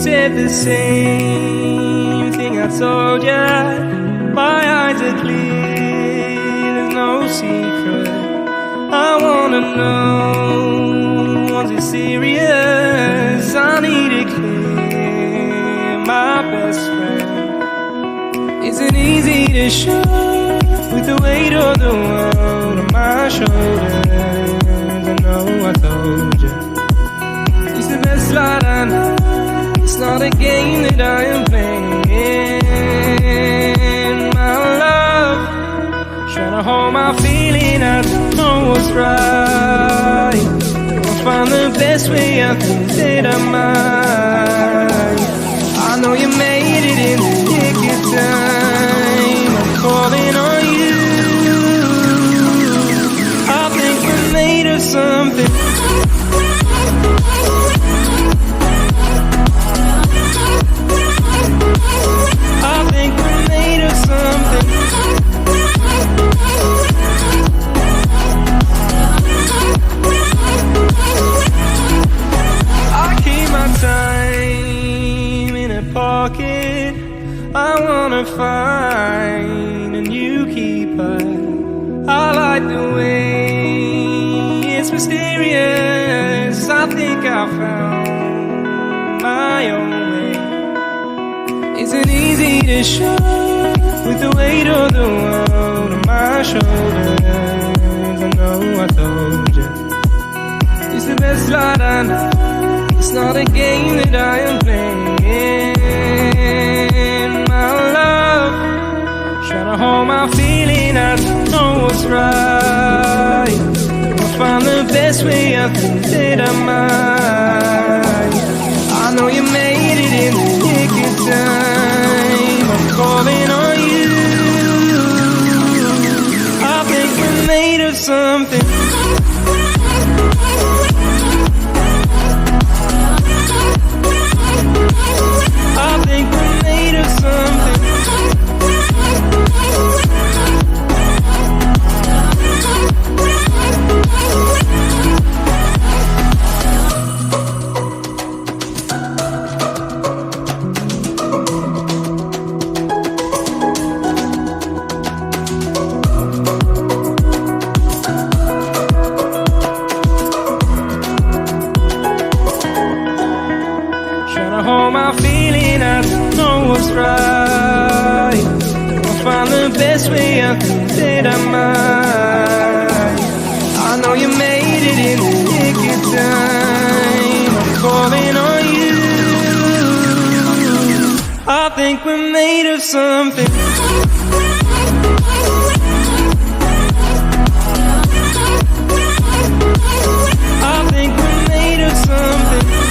said the same thing I told ya. My eyes are clear, there's no secret. I wanna know, was it serious? I need it clear, my best friend. Isn't easy to show with the weight of the world on my shoulders. I know I told you, it's the best light I know. It's not a game that I am playing. My love, trying to hold my feeling, I don't know what's right. I'll find the best way, I think that I might. I know you made it in the nick of time. I'm calling on you. I think we're made of something. I wanna find a new keeper. I like the way it's mysterious. I think I found my own way. Isn't easy to show with the weight of the world on my shoulders. I know I told you, it's the best light I know. It's not a game that I am playing. Trying to hold my feeling, I don't know what's right. I'll find the best way, I think that I might. I know you made it in the nick of time. I'm calling on you. I think we're made of something. I think we're made of something. Hold my feeling, I don't know what's right. I'll find the best way, I think that I might. I know you made it in the nick of time. I'm calling on you. I think we're made of something. I think we're made of something.